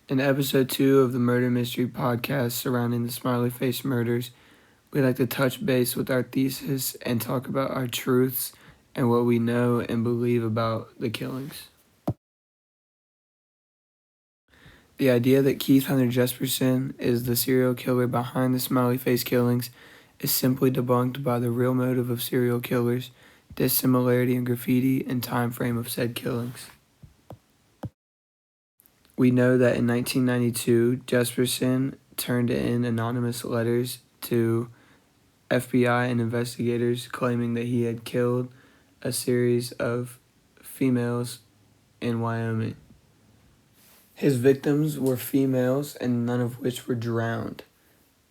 In episode 2 of the Murder Mystery podcast surrounding the Smiley Face murders, we'd like to touch base with our thesis and talk about our truths and what we know and believe about the killings. The idea that Keith Hunter Jesperson is the serial killer behind the Smiley Face killings is simply debunked by the real motive of serial killers, dissimilarity in graffiti, and time frame of said killings. We know that in 1992, Jesperson turned in anonymous letters to FBI and investigators claiming that he had killed a series of females in Wyoming. His victims were females and none of which were drowned.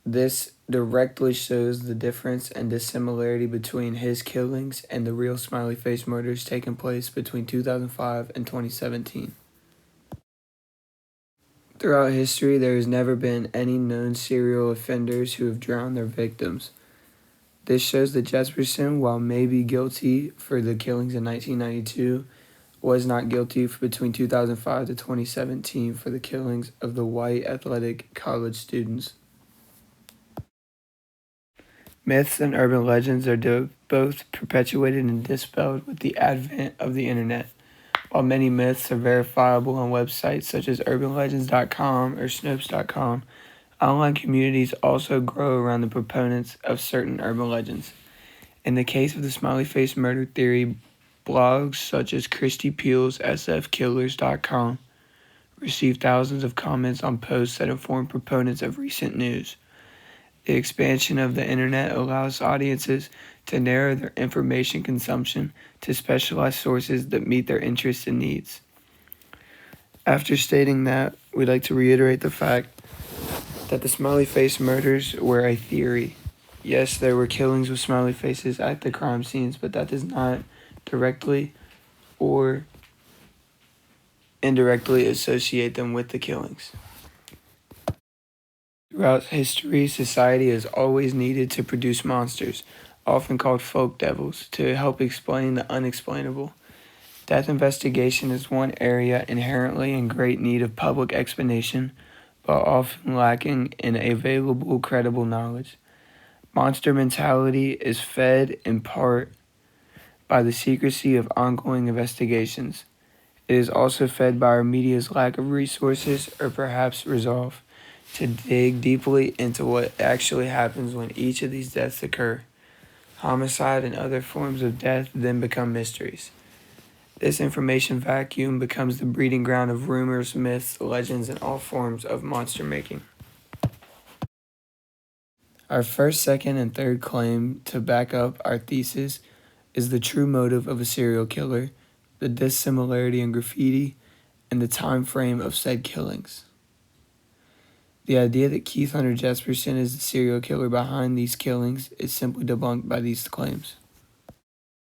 This directly shows the difference and dissimilarity between his killings and the real Smiley Face murders taking place between 2005 and 2017. Throughout history, there has never been any known serial offenders who have drowned their victims. This shows that Jesperson, while maybe guilty for the killings in 1992, was not guilty for between 2005 to 2017 for the killings of the white athletic college students. Myths and urban legends are both perpetuated and dispelled with the advent of the internet. While many myths are verifiable on websites such as urbanlegends.com or snopes.com, online communities also grow around the proponents of certain urban legends. In the case of the Smiley Face murder theory, blogs such as Christy Peel's sfkillers.com received thousands of comments on posts that inform proponents of recent news. The expansion of the internet allows audiences to narrow their information consumption to specialized sources that meet their interests and needs. After stating that, we'd like to reiterate the fact that the Smiley Face murders were a theory. Yes, there were killings with smiley faces at the crime scenes, but that does not directly or indirectly associate them with the killings. Throughout history, society has always needed to produce monsters, often called folk devils, to help explain the unexplainable. Death investigation is one area inherently in great need of public explanation, but often lacking in available credible knowledge. Monster mentality is fed in part by the secrecy of ongoing investigations. It is also fed by our media's lack of resources or perhaps resolve to dig deeply into what actually happens when each of these deaths occur. Homicide and other forms of death then become mysteries. This information vacuum becomes the breeding ground of rumors, myths, legends, and all forms of monster making. Our first, second, and third claim to back up our thesis is the true motive of a serial killer, the dissimilarity in graffiti, and the time frame of said killings. The idea that Keith Hunter Jesperson is the serial killer behind these killings is simply debunked by these claims.